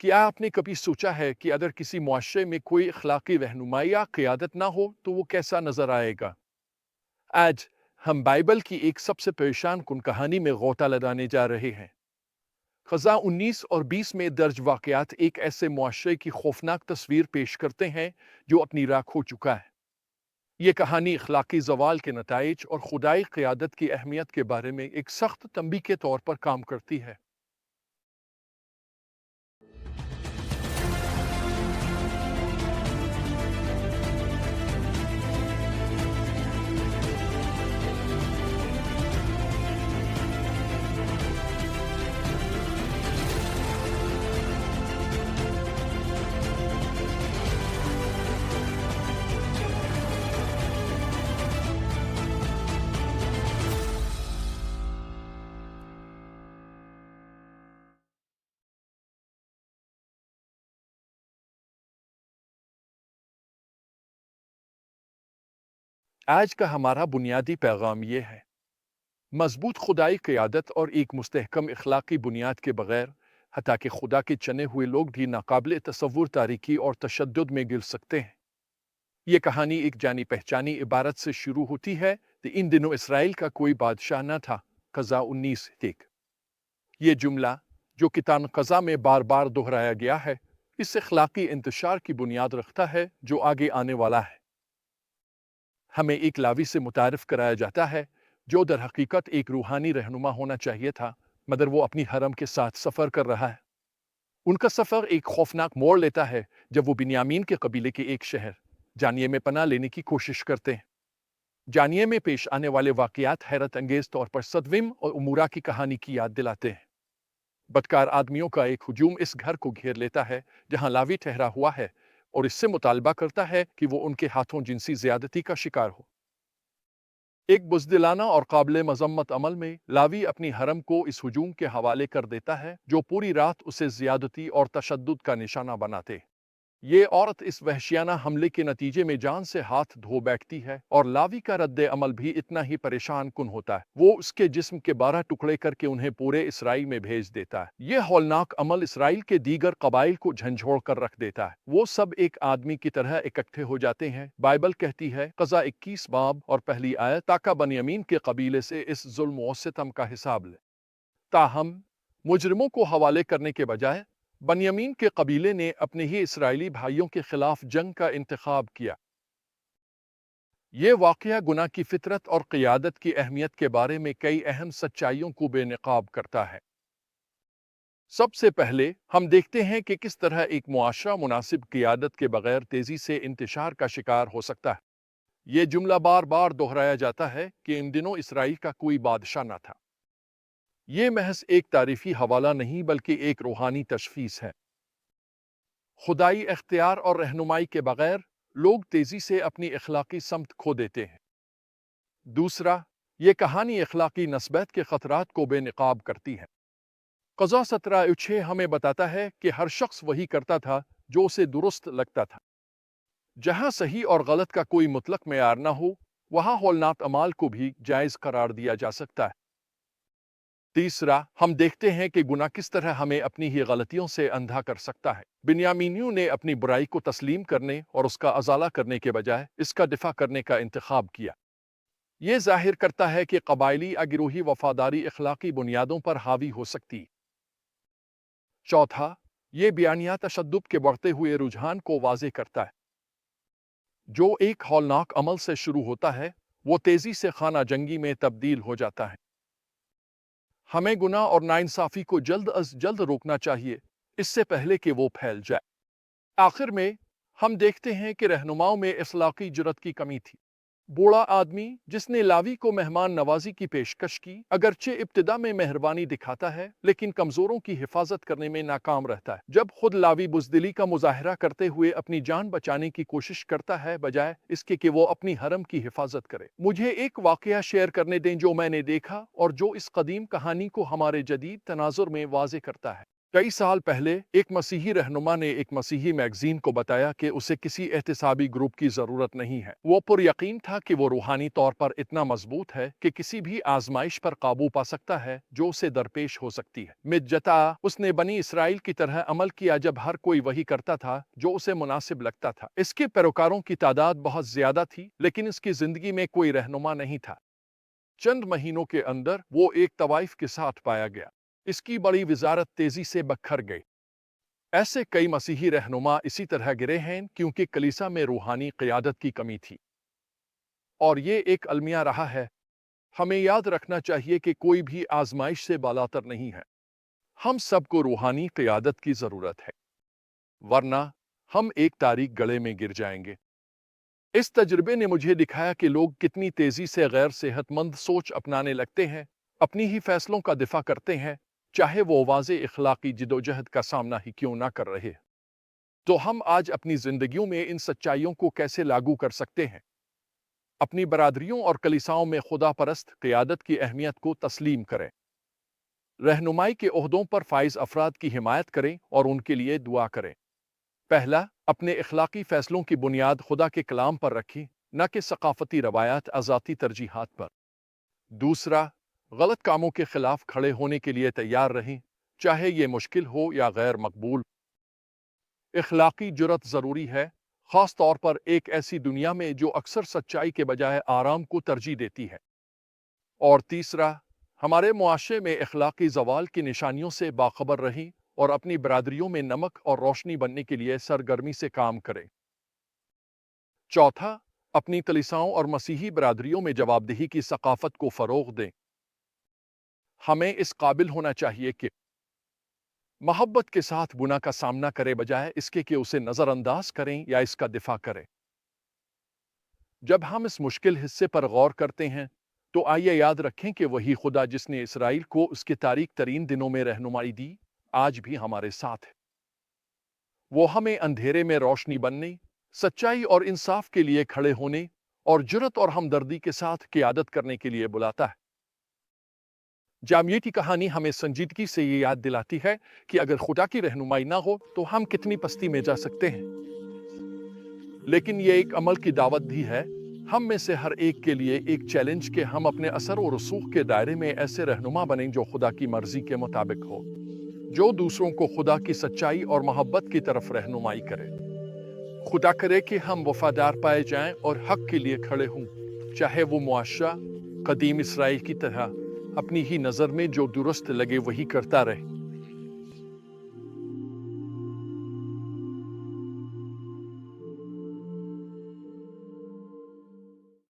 क्या आपने कभी सोचा है कि अगर किसी मुआशरे में कोई अखलाकी रहनुमाई या क़ियादत ना हो तो वो कैसा नज़र आएगा? आज हम बाइबल की एक सबसे परेशान कुन कहानी में गोता लगाने जा रहे हैं। ख़ज़ा 19 और 20 में दर्ज वाक़यात एक ऐसे मुआशरे की खौफनाक तस्वीर पेश करते हैं जो अपनी राख हो चुका है। ये कहानी अखलाकी ज़वाल के नताइज और खुदाई क़ियादत की अहमियत के बारे में एक सख्त तंबी के तौर पर काम करती है। आज का हमारा बुनियादी पैगाम ये है: मजबूत खुदाई क़ियादत और एक मुस्तहकम अखलाकी बुनियाद के बगैर हत्ता कि खुदा के चने हुए लोग भी नाकाबिल तसव्वुर तारीकी और तशद्दुद में गिर सकते हैं। ये कहानी एक जानी पहचानी इबारत से शुरू होती है कि इन दिनों इसराइल का कोई बादशाह न था। क़ज़ा 19 एक। ये जुमला जो किताब क़ज़ा में बार बार दोहराया गया है, इस अखलाकी इंतशार की बुनियाद रखता है जो आगे आने वाला है। हमें एक लावी से मुतारिफ कराया जाता है जो दर हकीकत एक रूहानी रहनुमा होना चाहिए था, मगर वो अपनी हरम के साथ सफ़र कर रहा है। उनका सफ़र एक खौफनाक मोड़ लेता है जब वो बिन्यामीन के कबीले के एक शहर जानिये में पनाह लेने की कोशिश करते हैं। जानिये में पेश आने वाले वाक़यात हैरत अंगेज तौर पर सदविम और उमूरा की कहानी की याद दिलाते हैं। बदकार आदमियों का एक हुजूम इस घर को घेर लेता है जहां लावी ठहरा हुआ है और इससे मुतालबा करता है कि वो उनके हाथों जिनसी ज़्यादती का शिकार हो। एक बुज़दिलाना और काबिल मज़म्मत अमल में लावी अपनी हरम को इस हुजूम के हवाले कर देता है जो पूरी रात उसे ज़्यादती और तशद्दुद का निशाना बनाते। ये औरत इस वहशियाना हमले के नतीजे में जान से हाथ धो बैठती है और लावी का रद्द अमल भी इतना ही परेशान कुन होता है। वो उसके जिस्म के 12 टुकड़े करके उन्हें पूरे इसराइल में भेज देता है। ये हौलनाक अमल इसराइल के दीगर कबाइल को झंझोड़ कर रख देता है। वो सब एक आदमी की तरह इकट्ठे हो जाते हैं। बाइबल कहती है क़ज़ा 21 बाब और पहली आयत, ताका बनियामीन के कबीले से इस जुल्म व सितम का हिसाब ले। ताहम मुजरिमों को हवाले करने के बजाय बनियामीन के कबीले ने अपने ही इसराइली भाइयों के खिलाफ जंग का इंतखाब किया। ये वाक़या गुनाह की फितरत और क़ियादत की अहमियत के बारे में कई अहम सच्चाइयों को बेनकाब करता है। सबसे पहले हम देखते हैं कि किस तरह एक मुआशरा मुनासिब क़ियादत के बगैर तेज़ी से इंतशार का शिकार हो सकता है। ये जुमला बार बार दोहराया जाता है कि इन दिनों इसराइल का कोई बादशाह न था। ये महज एक तारीफ़ी हवाला नहीं बल्कि एक रूहानी तशख़ीस है। खुदाई इख्तियार और रहनुमाई के बगैर लोग तेज़ी से अपनी अखलाकी समत खो देते हैं। दूसरा, ये कहानी अखलाकी नस्बत के ख़तरात को बेनकाब करती है। क़ज़ा 17:6 हमें बताता है कि हर शख्स वही करता था जो उसे दुरुस्त लगता था। जहाँ सही और गलत का कोई मुतलक मेयार न हो, वहाँ हौलनाक अमाल को भी जायज़ करार दिया जा सकता है। तीसरा, हम देखते हैं कि गुनाह किस तरह हमें अपनी ही गलतियों से अंधा कर सकता है। बिन्यामीनियों ने अपनी बुराई को तस्लीम करने और उसका अजाला करने के बजाय इसका दिफा करने का इंतखाब किया। ये जाहिर करता है कि कबायली या गिरोही वफादारी अखलाकी बुनियादों पर हावी हो सकती। चौथा, ये बयानिया तशद्दुद के बढ़ते हुए रुझान को वाज़े करता है। जो एक हौलनाक अमल से शुरू होता है, वो तेज़ी से खाना जंगी में तब्दील हो जाता है। हमें गुनाह और नाइंसाफ़ी को जल्द अज़ जल्द रोकना चाहिए, इससे पहले कि वो फैल जाए। आखिर में हम देखते हैं कि रहनुमाओं में अखलाकी जुर्रत की कमी थी। बूढ़ा आदमी जिसने लावी को मेहमान नवाजी की पेशकश की, अगरचे इब्तिदा में मेहरबानी दिखाता है लेकिन कमज़ोरों की हिफाजत करने में नाकाम रहता है। जब खुद लावी बुज़दिली का मुजाहरा करते हुए अपनी जान बचाने की कोशिश करता है बजाय इसके कि वो अपनी हरम की हिफाजत करे। मुझे एक वाक़या शेयर करने दें जो मैंने देखा और जो इस कदीम कहानी को हमारे जदीद तनाजुर में वाज़े करता है। कई साल पहले एक मसीही रहनुमा ने एक मसीही मैगजीन को बताया कि उसे किसी एहतिसाबी ग्रुप की जरूरत नहीं है। वो पर यकीन था कि वो रूहानी तौर पर इतना मजबूत है कि किसी भी आजमाइश पर काबू पा सकता है जो उसे दरपेश हो सकती है। मिज्जता उसने बनी इसराइल की तरह अमल किया जब हर कोई वही करता था जो उसे मुनासिब लगता था। इसके पैरोकारों की तादाद बहुत ज्यादा थी, लेकिन इसकी जिंदगी में कोई रहनुमा नहीं था। चंद महीनों के अंदर वो एक तवाइफ के साथ पाया गया। इसकी बड़ी विजारत तेजी से बखर गई। ऐसे कई मसीही रहनुमा इसी तरह गिरे हैं क्योंकि कलीसा में रूहानी क़यादत की कमी थी। और ये एक अलमिया रहा है। हमें याद रखना चाहिए कि कोई भी आजमाइश से बालातर नहीं है। हम सबको रूहानी क़यादत की ज़रूरत है, वरना हम एक तारीख गड़े में गिर जाएंगे। इस तजुर्बे ने मुझे दिखाया कि लोग कितनी तेजी से गैर सेहतमंद सोच अपनाने लगते हैं, अपनी ही फैसलों का दिफा करते हैं, चाहे वो वाज़े इखलाकी जिदोजहद का सामना ही क्यों ना कर रहे। तो हम आज अपनी जिंदगियों में इन सच्चाइयों को कैसे लागू कर सकते हैं? अपनी बरादरियों और कलीसाओं में खुदा परस्त क़यादत की अहमियत को तस्लीम करें। रहनुमाई के ओहदों पर फाइज अफराद की हिमायत करें और उनके लिए दुआ करें। पहला, अपने इखलाकी फैसलों की बुनियाद खुदा के कलाम पर रखें, न कि सकाफती रवायात आज़ाती तरजीहात पर। दूसरा, गलत कामों के खिलाफ खड़े होने के लिए तैयार रहें, चाहे ये मुश्किल हो या गैर मकबूल। इखलाकी जुर्रत ज़रूरी है, ख़ास तौर पर एक ऐसी दुनिया में जो अक्सर सच्चाई के बजाय आराम को तरजीह देती है। और तीसरा, हमारे मुआशरे में इखलाकी ज़वाल की निशानियों से बाखबर रहें और अपनी बरादरियों में नमक और रोशनी बनने के लिए सरगर्मी से काम करें। चौथा, अपनी कलीसाओं और मसीही बरादरियों में जवाबदेही की सकाफत को फ़रोग़ दें। हमें इस काबिल होना चाहिए कि मोहब्बत के साथ गुनाह का सामना करे बजाय इसके कि उसे नज़रअंदाज करें या इसका दिफा करें। जब हम इस मुश्किल हिस्से पर गौर करते हैं, तो आइए याद रखें कि वही खुदा जिसने इसराइल को उसके तारीक तरीन दिनों में रहनुमाई दी, आज भी हमारे साथ है। वो हमें अंधेरे में रोशनी बनने, सच्चाई और इंसाफ के लिए खड़े होने और जुर्रत और हमदर्दी के साथ क़यादत करने के लिए बुलाता है। जामिया की कहानी हमें संजीदगी से ये याद दिलाती है कि अगर खुदा की रहनुमाई ना हो तो हम कितनी पस्ती में जा सकते हैं। लेकिन ये एक अमल की दावत भी है। हम में से हर एक के लिए एक चैलेंज कि हम अपने असर और रसूख के दायरे में ऐसे रहनुमा बनें जो खुदा की मर्जी के मुताबिक हो, जो दूसरों को खुदा की सच्चाई और मोहब्बत की तरफ रहनुमाई करे। खुदा करे कि हम वफादार पाए जाएं और हक के लिए खड़े हों, चाहे वो मुआशरा कदीम इसराइल की तरह अपनी ही नज़र में जो दुरुस्त लगे वही करता रहे।